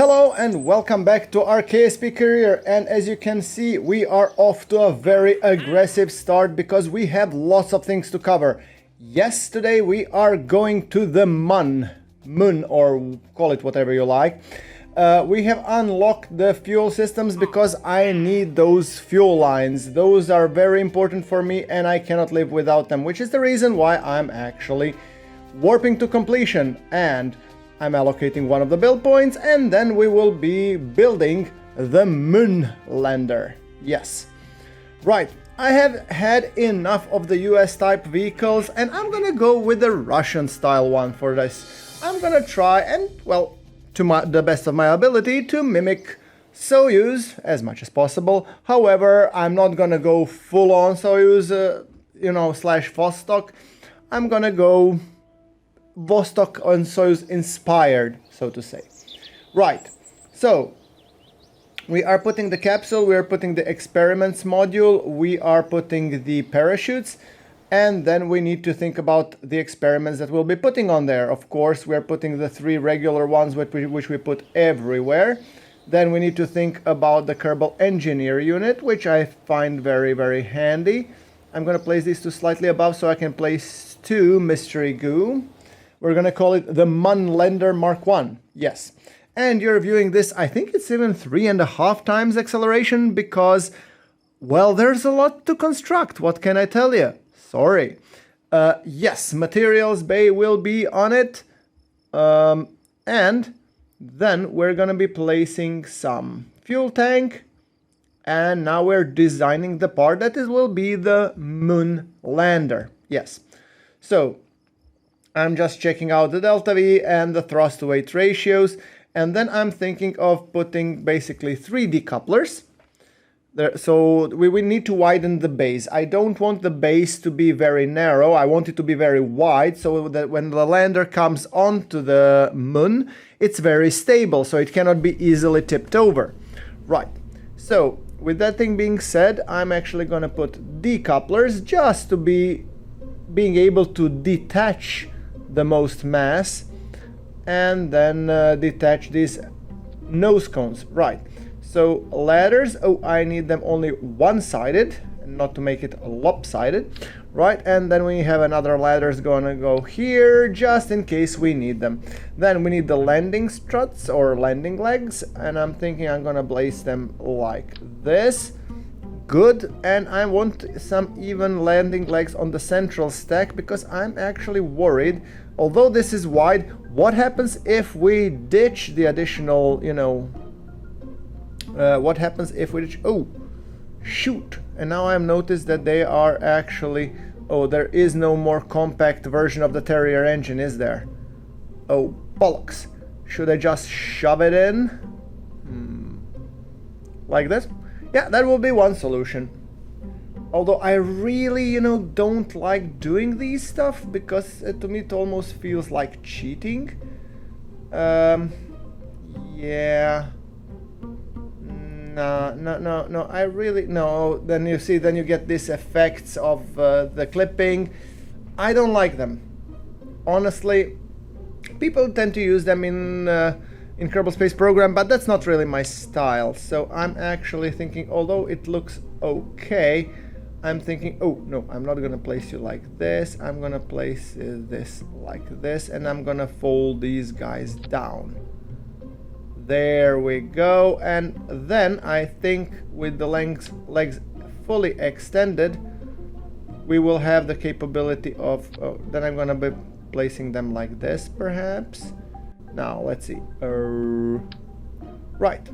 Hello and welcome back to our KSP Career, and as you can see we are off to a very aggressive start because we have lots of things to cover. Yes, today we are going to the moon, or call it whatever you like. We have unlocked the fuel systems because I need those fuel lines. Those are very important for me and I cannot live without them, which is the reason why I'm actually warping to completion, and I'm allocating one of the build points, and then we will be building the moon lander. Yes. Right, I have had enough of the US type vehicles and I'm gonna go with the Russian style one for this. I'm gonna try and, well, to the best of my ability, to mimic Soyuz as much as possible. However, I'm not gonna go full on Soyuz, slash Vostok. I'm gonna go Vostok and Soyuz inspired, so to say. Right, so we are putting the capsule, we are putting the experiments module, we are putting the parachutes, and then we need to think about the experiments that we'll be putting on there. Of course, we are putting the 3 regular ones which we put everywhere. Then we need to think about the Kerbal Engineer unit, which I find very, very handy. I'm going to place these 2 slightly above so I can place 2 mystery goo. We're going to call it the Munlander Mark 1. Yes. And you're viewing this, I think it's even 3.5 times acceleration because, well, there's a lot to construct. What can I tell you? Sorry. Yes, materials bay will be on it. And then we're going to be placing some fuel tank. And now we're designing the part that will be the moon lander. Yes. So I'm just checking out the delta V and the thrust to weight ratios, and then I'm thinking of putting basically 3 decouplers there. So we need to widen the base. I don't want the base to be very narrow, I want it to be very wide so that when the lander comes onto the moon it's very stable, so it cannot be easily tipped over. Right, so with that thing being said, I'm actually gonna put decouplers just to be being able to detach the most mass, and then detach these nose cones. Right, so ladders, oh, I need them only one-sided, not to make it lopsided. Right, and then we have another ladder's gonna go here just in case we need them. Then we need the landing struts or landing legs, and I'm thinking I'm gonna place them like this. Good, and I want some even landing legs on the central stack because I'm actually worried, although this is wide, what happens if we ditch the additional, what happens if we ditch, oh, shoot, and now I've noticed that they are actually, oh, there is no more compact version of the Terrier engine, is there? Oh, bollocks. Should I just shove it in? Like this? Yeah, that will be one solution. Although I really, don't like doing these stuff because to me it almost feels like cheating. Yeah. No, I really, no. Then you see, then you get these effects of the clipping. I don't like them. Honestly, people tend to use them in Kerbal Space Program, but that's not really my style. So I'm actually thinking, although it looks okay, I'm thinking, oh no, I'm not gonna place you like this. I'm gonna place this like this, and I'm gonna fold these guys down. There we go. And then I think with the legs fully extended, we will have the capability of, then I'm gonna be placing them like this perhaps. Now let's see. Right.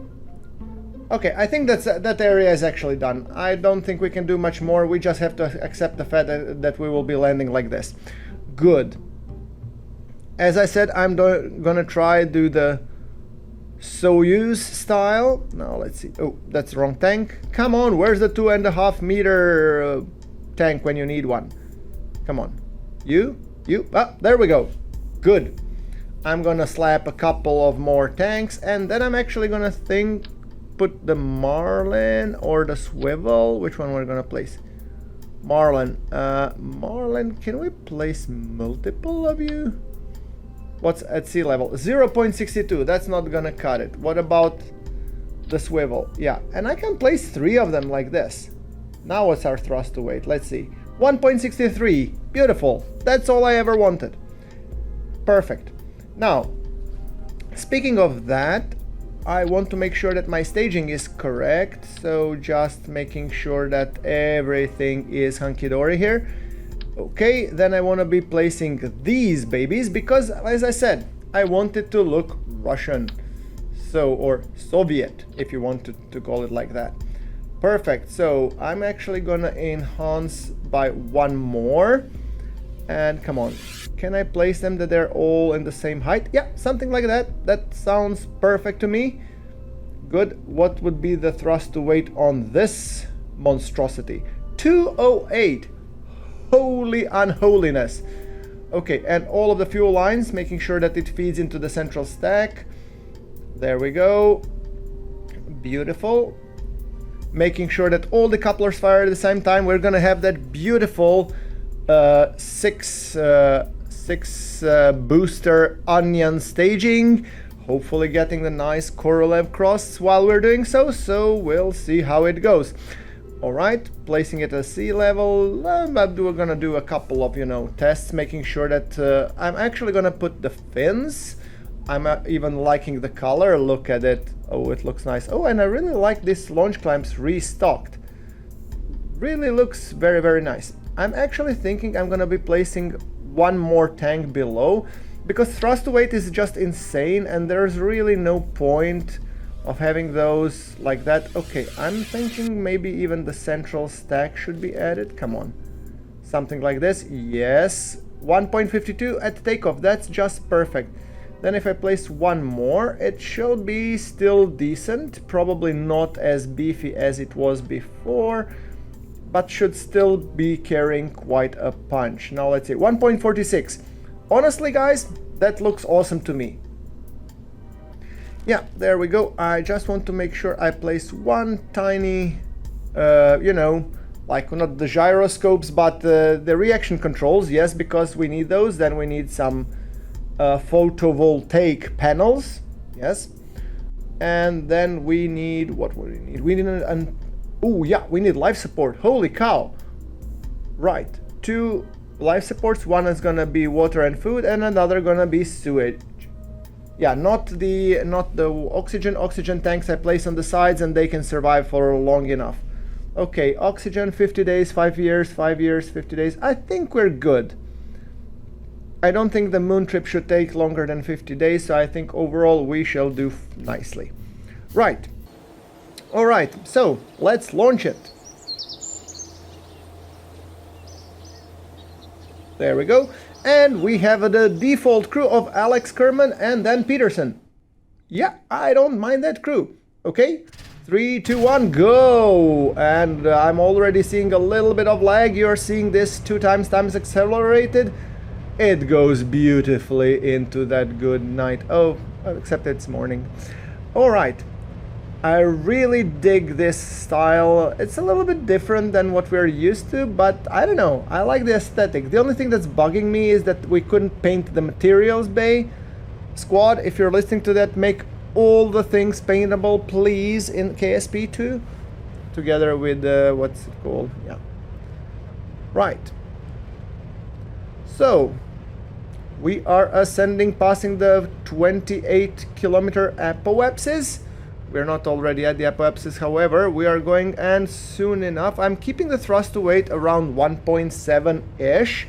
Okay, I think that area is actually done. I don't think we can do much more. We just have to accept the fact that we will be landing like this. Good. As I said, I'm gonna try do the Soyuz style. Now let's see. Oh, that's the wrong tank. Come on, where's the 2.5 meter tank when you need one? Come on. You? Ah, there we go. Good. I'm gonna slap a couple of more tanks, and then I'm actually gonna put the Marlin or the Swivel. Which one we're gonna place? Marlin. Marlin, can we place multiple of you? What's at sea level? 0.62. That's not gonna cut it. What about the swivel? Yeah, and I can place 3 of them like this. Now what's our thrust to weight? Let's see. 1.63. Beautiful. That's all I ever wanted. Perfect. Now, speaking of that, I want to make sure that my staging is correct. So just making sure that everything is hunky-dory here. Okay, then I want to be placing these babies because, as I said, I want it to look Russian. So, or Soviet, if you want to call it like that. Perfect. So I'm actually gonna enhance by 1 more. And come on, can I place them that they're all in the same height? Yeah, something like that. That sounds perfect to me. Good. What would be the thrust to weight on this monstrosity? 208. Holy unholiness. Okay, and all of the fuel lines, making sure that it feeds into the central stack. There we go. Beautiful. Making sure that all the couplers fire at the same time. We're gonna have that beautiful 6 booster onion staging. Hopefully getting the nice Korolev cross while we're doing so. So we'll see how it goes. All right, placing it at sea level. But we're gonna do a couple of, tests, making sure that I'm actually gonna put the fins. I'm even liking the color. Look at it. Oh, it looks nice. Oh, and I really like this launch clamps restocked. Really looks very, very nice. I'm actually thinking I'm gonna be placing 1 more tank below because thrust to weight is just insane and there's really no point of having those like that. Okay, I'm thinking maybe even the central stack should be added. Come on. Something like this. Yes. 1.52 at takeoff. That's just perfect. Then if I place 1 more, it should be still decent. Probably not as beefy as it was before, but should still be carrying quite a punch. Now let's see, 1.46. Honestly, guys, that looks awesome to me. Yeah, there we go. I just want to make sure I place 1 tiny, like not the gyroscopes, but the reaction controls. Yes, because we need those. Then we need some photovoltaic panels. Yes. And then we need, what would we need? We need oh yeah, we need life support. Holy cow. Right. 2 life supports. One is gonna be water and food and another gonna be sewage. Yeah, not the oxygen tanks I place on the sides and they can survive for long enough. Okay, oxygen 50 days, 5 years, 5 years, 50 days. I think we're good. I don't think the moon trip should take longer than 50 days, so I think overall we shall do nicely. Right. Alright, so let's launch it. There we go. And we have the default crew of Alex Kerman and Dan Peterson. Yeah, I don't mind that crew. Okay, 3, 2, 1, go! And I'm already seeing a little bit of lag. You're seeing this 2 times accelerated. It goes beautifully into that good night. Oh, except it's morning. All right. I really dig this style. It's a little bit different than what we're used to, but I don't know. I like the aesthetic. The only thing that's bugging me is that we couldn't paint the materials bay. Squad, if you're listening to that, make all the things paintable, please, in KSP 2. Together with, what's it called? Yeah. Right. So, we are ascending, passing the 28-kilometer apoapsis. We're not already at the apoapsis, however, we are going, and soon enough, I'm keeping the thrust to weight around 1.7-ish,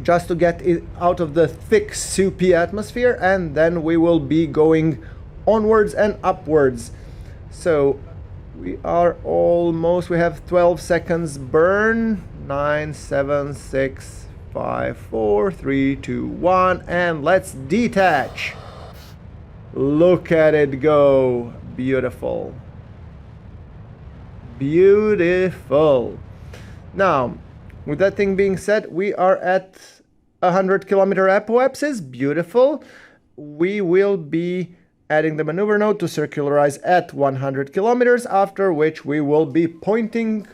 just to get it out of the thick, soupy atmosphere, and then we will be going onwards and upwards. So, we are almost, we have 12 seconds burn, 9, 7, 6, 5, 4, 3, 2, 1, and let's detach. Look at it go. Beautiful. Beautiful. Now, with that thing being said, we are at 100-kilometer apoapsis. Beautiful. We will be adding the maneuver node to circularize at 100 kilometers, after which we will be pointing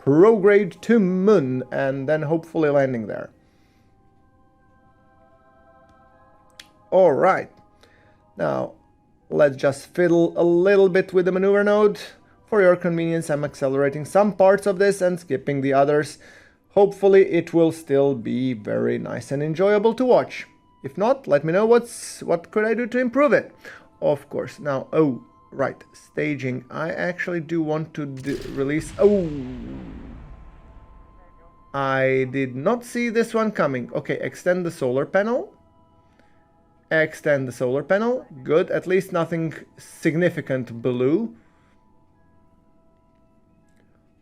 prograde to moon and then hopefully landing there. All right. Now, let's just fiddle a little bit with the maneuver node. For your convenience, I'm accelerating some parts of this and skipping the others. Hopefully, it will still be very nice and enjoyable to watch. If not, let me know what could I do to improve it. Of course. Now, oh, right, staging. I actually do want to release... Oh! I did not see this one coming. Okay, extend the solar panel. Extend the solar panel. Good, at least nothing significant blue.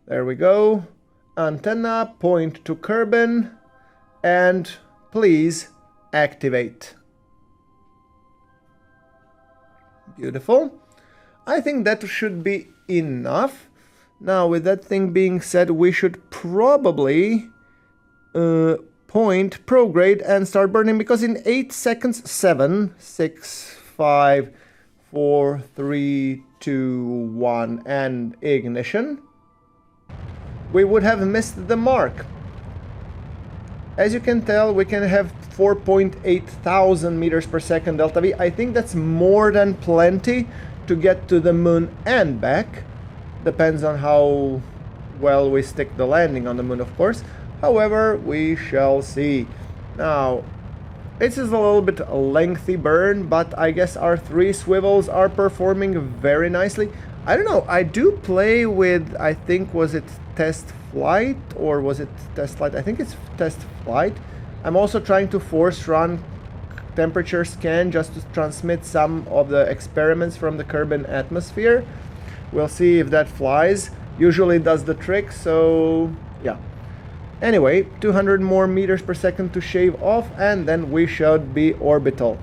There we go. Antenna, point to Kerbin, and please activate. Beautiful. I think that should be enough. Now, with that thing being said, we should probably point, prograde, and start burning, because in 8 seconds, 7, 6, 5, 4, 3, 2, 1, and ignition, we would have missed the mark. As you can tell, we can have 4.8 thousand meters per second delta V. I think that's more than plenty to get to the moon and back. Depends on how well we stick the landing on the moon, of course. However, we shall see. Now, this is a little bit a lengthy burn, but I guess our 3 swivels are performing very nicely. I don't know, I do play with, I think, was it test flight or was it test flight? I think it's test flight. I'm also trying to force run temperature scan just to transmit some of the experiments from the Kerbin atmosphere. We'll see if that flies. Usually it does the trick, so yeah. Anyway, 200 more meters per second to shave off, and then we should be orbital.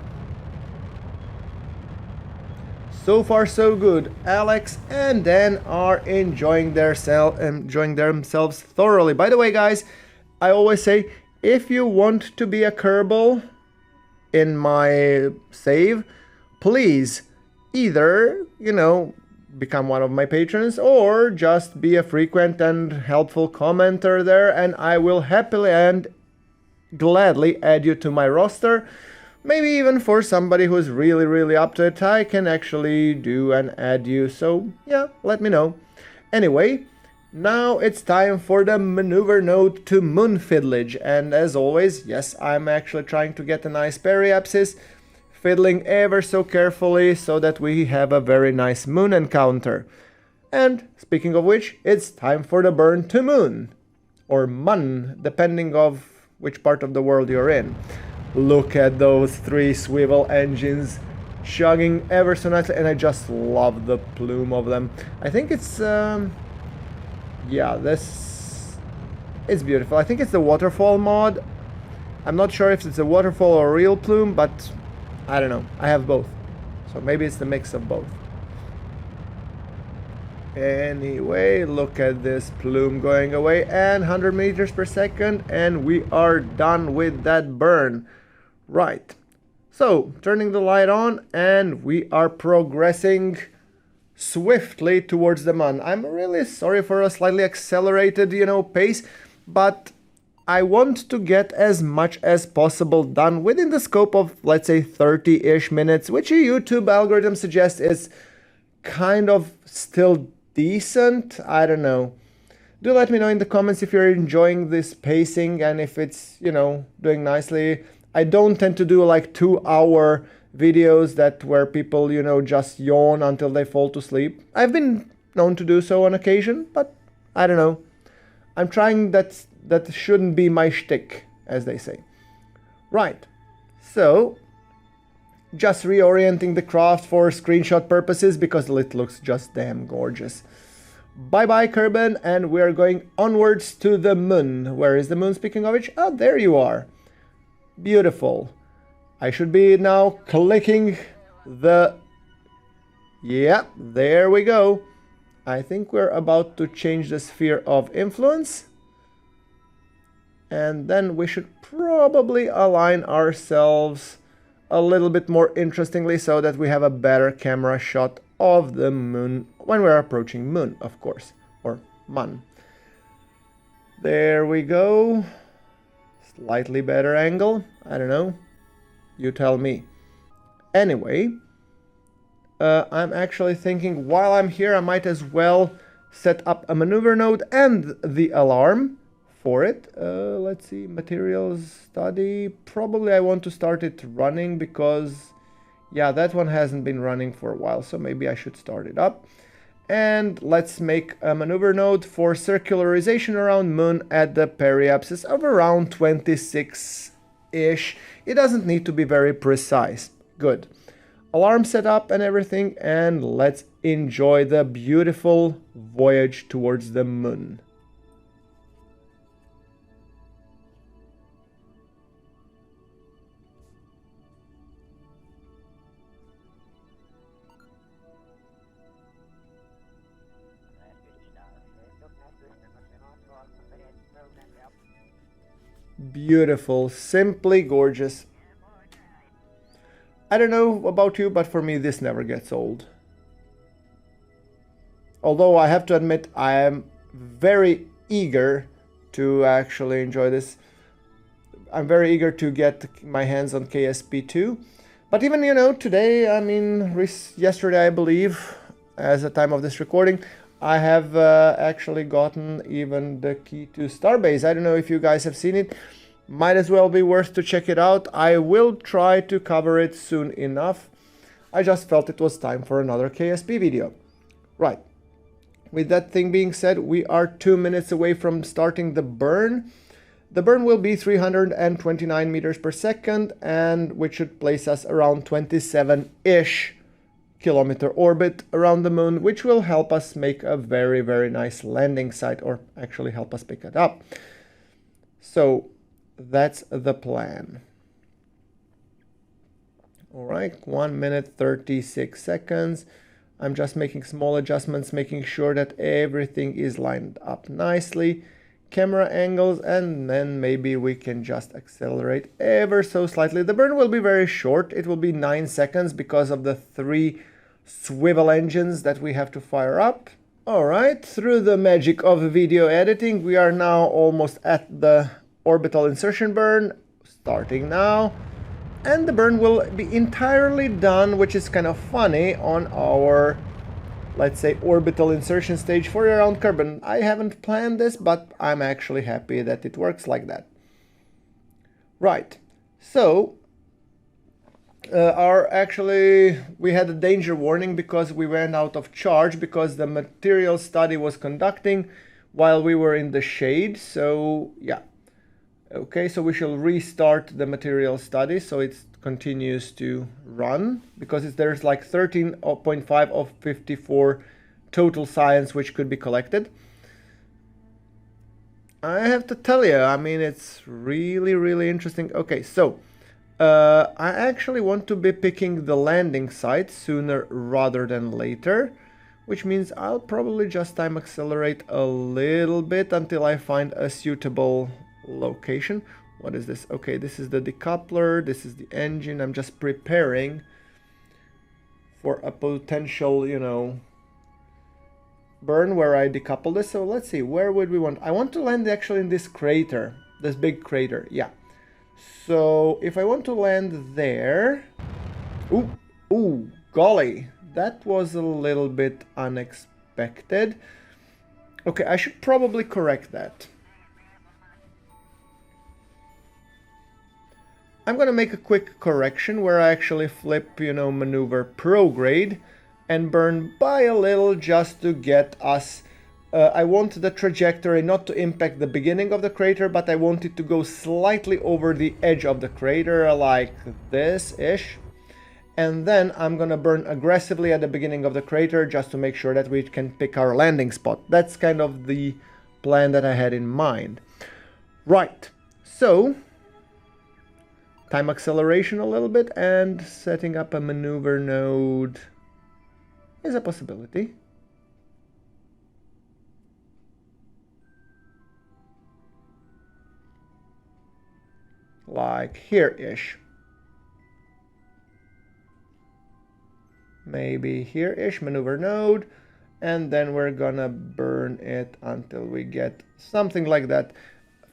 So far so good. Alex and Dan are enjoying themselves thoroughly. By the way, guys, I always say, if you want to be a Kerbal in my save, please either, you know, become one of my patrons or just be a frequent and helpful commenter there, and I will happily and gladly add you to my roster. Maybe even for somebody who's really up to it, I can actually do and add you, so yeah, let me know. Anyway, now it's time for the maneuver node to moon fiddlage, and as always, yes, I'm actually trying to get a nice periapsis, fiddling ever so carefully so that we have a very nice moon encounter. And speaking of which, it's time for the burn to moon, or mun, depending of which part of the world you're in. Look at those 3 swivel engines chugging ever so nicely, and I just love the plume of them. I think it's yeah, this is beautiful. I think it's the waterfall mod. I'm not sure if it's a waterfall or a real plume, but I don't know. I have both, so maybe it's the mix of both. Anyway, look at this plume going away, and 100 meters per second, and we are done with that burn. Right, so turning the light on, and we are progressing swiftly towards the moon. I'm really sorry for a slightly accelerated, pace, but I want to get as much as possible done within the scope of, let's say, 30-ish minutes, which a YouTube algorithm suggests is kind of still decent. I don't know. Do let me know in the comments if you're enjoying this pacing and if it's, doing nicely. I don't tend to do like 2-hour videos where people, just yawn until they fall to sleep. I've been known to do so on occasion, but I don't know. I'm trying that shouldn't be my shtick, as they say. Right. So, just reorienting the craft for screenshot purposes because it looks just damn gorgeous. Bye-bye, Kerbin, and we're going onwards to the moon. Where is the moon, speaking of which? Oh, there you are. Beautiful. I should be now clicking the... Yeah, there we go. I think we're about to change the sphere of influence. And then we should probably align ourselves a little bit more interestingly so that we have a better camera shot of the moon when we're approaching moon, of course, or mun. There we go. Slightly better angle. I don't know. You tell me. Anyway, I'm actually thinking while I'm here, I might as well set up a maneuver node and the alarm for it. Let's see, materials study. Probably I want to start it running because, yeah, that one hasn't been running for a while, so maybe I should start it up. And let's make a maneuver node for circularization around Moon at the periapsis of around 26-ish. It doesn't need to be very precise. Good. Alarm set up and everything, and let's enjoy the beautiful voyage towards the Moon. Beautiful, simply gorgeous. I don't know about you, but for me this never gets old. Although I have to admit I am very eager to actually enjoy this. I'm very eager to get my hands on KSP2. But even, you know, today, I mean, yesterday I believe, as the time of this recording, I have actually gotten even the key to Starbase. I don't know if you guys have seen it. Might as well be worth to check it out. I will try to cover it soon enough. I just felt it was time for another KSP video. Right. With that thing being said, we are 2 minutes away from starting the burn. The burn will be 329 meters per second, and which should place us around 27-ish kilometer orbit around the Moon, which will help us make a very, very nice landing site, or actually help us pick it up. So that's the plan. All right, 1 minute 36 seconds. I'm just making small adjustments, making sure that everything is lined up nicely. Camera angles, and then maybe we can just accelerate ever so slightly. The burn will be very short. It will be 9 seconds because of the 3 swivel engines that we have to fire up. All right, through the magic of video editing, we are now almost at the orbital insertion burn, starting now. And the burn will be entirely done, which is kind of funny, on our, let's say, orbital insertion stage for around Kerbin. I haven't planned this, but I'm actually happy that it works like that. Right, so we had a danger warning because we ran out of charge because the material study was conducting while we were in the shade. So yeah. Okay, so we shall restart the material study so it continues to run, because there's like 13.5 of 54 total science which could be collected. I have to tell you, I mean, it's really, really interesting. Okay, so I actually want to be picking the landing site sooner rather than later, which means I'll probably just time accelerate a little bit until I find a suitable location. What is this? Okay, this is the decoupler, this is the engine. I'm just preparing for a potential, you know, burn where I decouple this. So let's see, where would we want? I want to land actually in this crater, this big crater. Yeah. So if I want to land there, ooh, golly, that was a little bit unexpected. Okay, I should probably correct that. I'm going to make a quick correction where I actually flip, you know, maneuver prograde and burn by a little just to get us. I want the trajectory not to impact the beginning of the crater, but I want it to go slightly over the edge of the crater, like this-ish. And then I'm going to burn aggressively at the beginning of the crater just to make sure that we can pick our landing spot. That's kind of the plan that I had in mind. Right, so time acceleration a little bit, and setting up a maneuver node is a possibility. Like here-ish. Maybe here-ish, maneuver node, and then we're gonna burn it until we get something like that.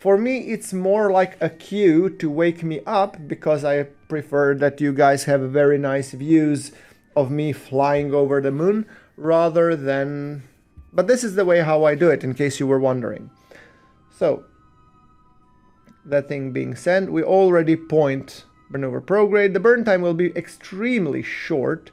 For me, it's more like a cue to wake me up, because I prefer that you guys have very nice views of me flying over the moon rather than... But this is the way how I do it, in case you were wondering. So, that thing being said, we already point burn over prograde. The burn time will be extremely short.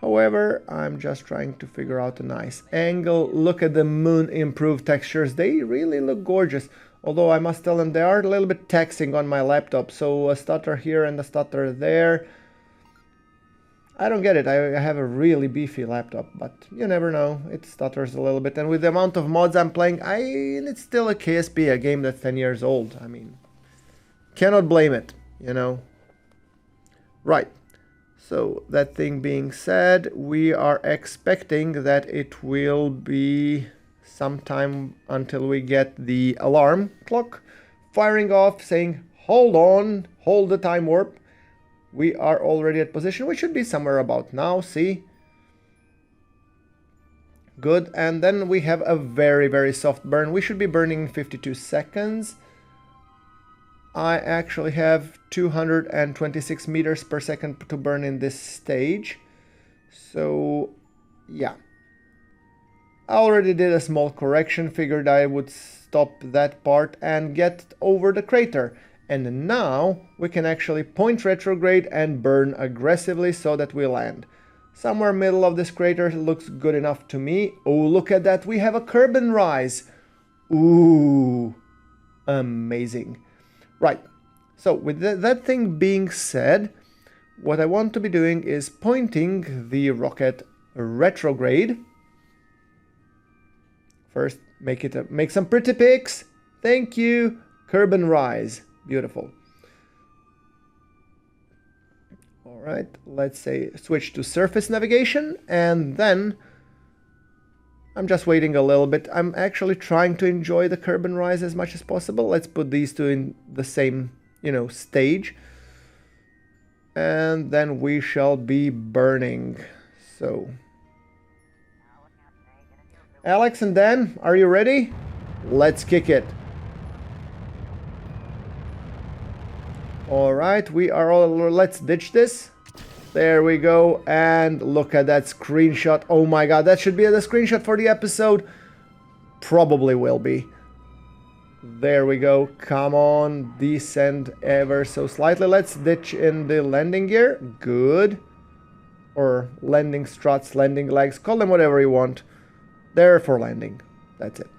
However, I'm just trying to figure out a nice angle. Look at the moon improved textures. They really look gorgeous. Although I must tell them they are a little bit taxing on my laptop. So a stutter here and a stutter there. I don't get it. I have a really beefy laptop, but you never know. It stutters a little bit. And with the amount of mods I'm playing, it's still a KSP, a game that's 10 years old. I mean, cannot blame it, you know. Right. So that thing being said, we are expecting that it will be some time until we get the alarm clock firing off saying, hold on, hold the time warp. We are already at position. We should be somewhere about now, see? Good, and then we have a very, very soft burn. We should be burning 52 seconds. I actually have 226 meters per second to burn in this stage. So, yeah. I already did a small correction, figured I would stop that part and get over the crater. And now we can actually point retrograde and burn aggressively so that we land. Somewhere middle of this crater looks good enough to me. Oh, look at that. We have a Kerbin rise. Ooh, amazing. Right. So with that thing being said, what I want to be doing is pointing the rocket retrograde. First, make some pretty pics. Thank you. Kerbin rise. Beautiful. All right, let's say switch to surface navigation, and then I'm just waiting a little bit. I'm actually trying to enjoy the Kerbin rise as much as possible. Let's put these two in the same, stage. And then we shall be burning. So, Alex and Dan, are you ready? Let's kick it. All right, we are all, let's ditch this. There we go, and look at that screenshot. Oh my god, that should be the screenshot for the episode. Probably will be. There we go, come on, descend ever so slightly. Let's ditch in the landing gear, good. Or landing struts, landing legs, call them whatever you want. They're for landing, that's it.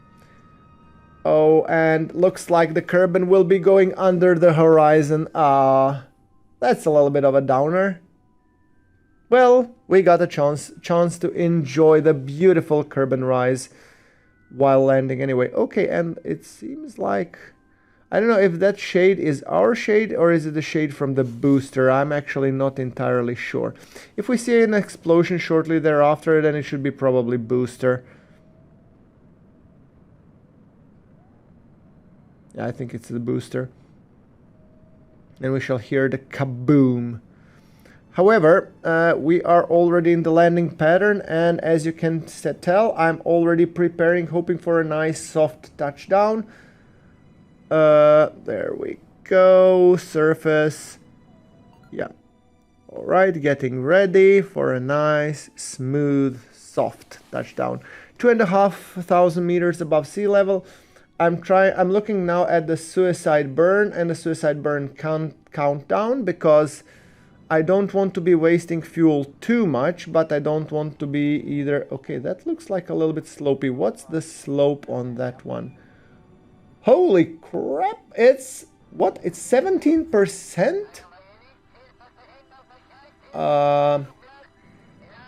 Oh, and looks like the Kerbin will be going under the horizon. That's a little bit of a downer. Well, we got a chance to enjoy the beautiful Kerbin rise while landing anyway. Okay, and it seems like... I don't know if that shade is our shade or is it the shade from the booster. I'm actually not entirely sure. If we see an explosion shortly thereafter, then it should be probably booster. Yeah, I think it's the booster. And we shall hear the kaboom. However, we are already in the landing pattern, and as you can tell, I'm already preparing, hoping for a nice soft touchdown. There we go, surface. Yeah. Alright, getting ready for a nice, smooth, soft touchdown. 2,500 meters above sea level. I'm looking now at the suicide burn and the suicide burn countdown, because I don't want to be wasting fuel too much, but I don't want to be either... Okay, that looks like a little bit slopey. What's the slope on that one? Holy crap! It's... what? It's 17%?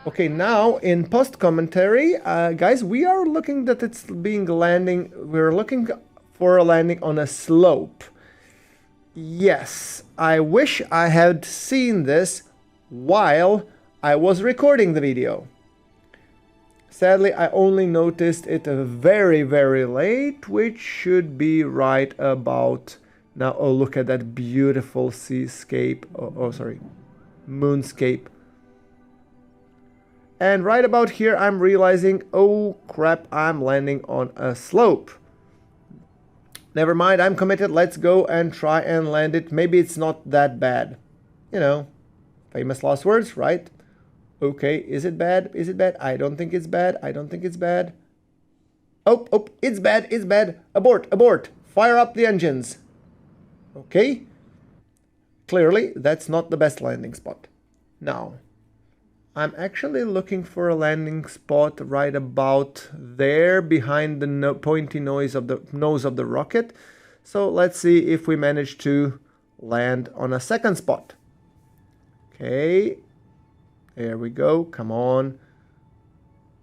Okay, now in post commentary, guys, we are looking that it's being landing. We're looking for a landing on a slope. Yes, I wish I had seen this while I was recording the video. Sadly, I only noticed it very, very late, which should be right about now. Oh, look at that beautiful seascape. Oh, sorry, moonscape. And right about here, I'm realizing, oh crap, I'm landing on a slope. Never mind, I'm committed. Let's go and try and land it. Maybe it's not that bad. You know, famous last words, right? Okay, is it bad? Is it bad? I don't think it's bad. I don't think it's bad. Oh, oh, it's bad. It's bad. Abort, abort. Fire up the engines. Okay. Clearly, that's not the best landing spot. Now, I'm actually looking for a landing spot right about there behind the pointy nose of the rocket. So let's see if we manage to land on a second spot. Okay, there we go. Come on.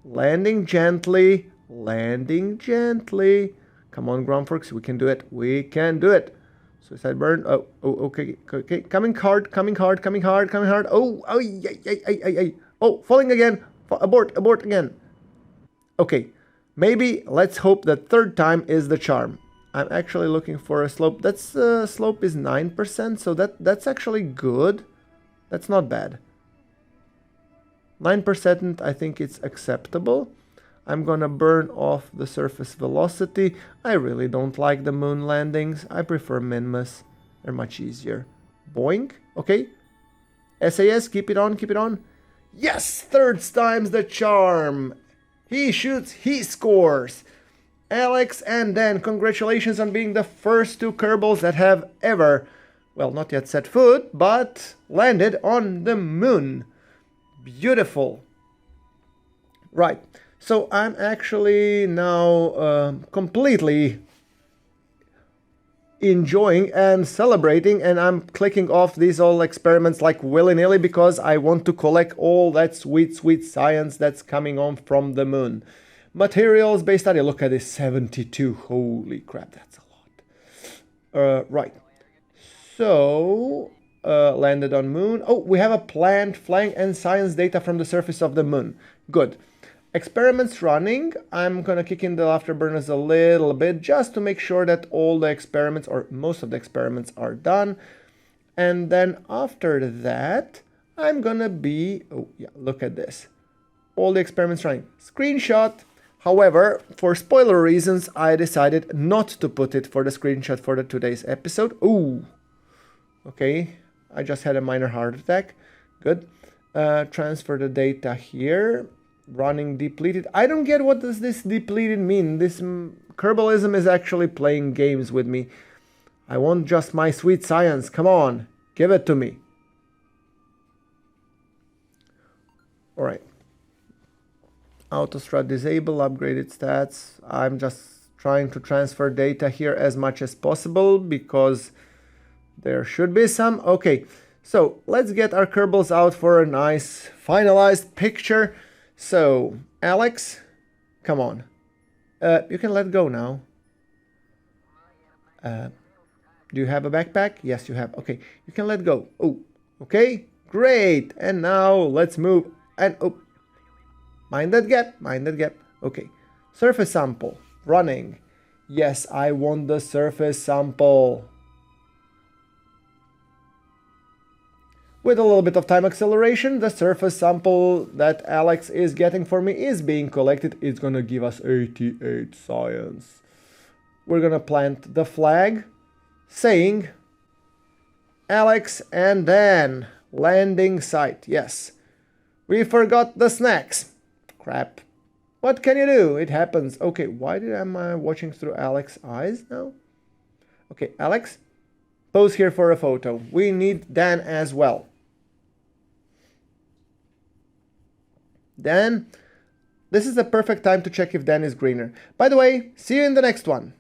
Landing gently. Landing gently. Come on, GrunfWorks. We can do it. We can do it. Suicide burn. Oh, oh, okay, okay. Coming hard, coming hard, coming hard, coming hard. Oh, oh, ay. Oh, falling again. Abort, abort again. Okay, maybe let's hope that third time is the charm. I'm actually looking for a slope. That's slope is 9%, so that's actually good. That's not bad. 9%, I think it's acceptable. I'm gonna burn off the surface velocity. I really don't like the moon landings. I prefer Minmus. They're much easier. Boing. Okay. SAS, keep it on, keep it on. Yes! Third time's the charm. He shoots, he scores. Alex and Dan, congratulations on being the first two Kerbals that have ever, well, not yet set foot, but landed on the moon. Beautiful. Right. So I'm actually now completely enjoying and celebrating, and I'm clicking off these all experiments like willy-nilly because I want to collect all that sweet, sweet science that's coming on from the moon. Materials based study. Look at this, 72. Holy crap, that's a lot. Right. So landed on moon. Oh, we have a plant flying and science data from the surface of the moon. Good. Experiments running. I'm gonna kick in the afterburners a little bit just to make sure that all the experiments or most of the experiments are done. And then after that, I'm gonna be, oh yeah, look at this. All the experiments running. Screenshot. However, for spoiler reasons, I decided not to put it for the screenshot for the today's episode. Ooh. Okay, I just had a minor heart attack. Good. Transfer the data here. Running depleted. I don't get what does this depleted mean. This Kerbalism is actually playing games with me. I want just my sweet science. Come on, give it to me. All right. Autostrad disable, upgraded stats. I'm just trying to transfer data here as much as possible because there should be some. Okay, so let's get our Kerbals out for a nice finalized picture. So, Alex, come on. You can let go now. Do you have a backpack? Yes, you have. Okay, you can let go. Oh, okay, great. And now let's move. And oh, mind that gap, mind that gap. Okay, surface sample, running. Yes, I want the surface sample. With a little bit of time acceleration, the surface sample that Alex is getting for me is being collected. It's gonna give us 88 science. We're gonna plant the flag saying Alex and Dan landing site. Yes, we forgot the snacks. Crap. What can you do? It happens. Okay, why am I watching through Alex's eyes now? Okay, Alex, pose here for a photo. We need Dan as well. Dan, this is the perfect time to check if Dan is greener. By the way, see you in the next one.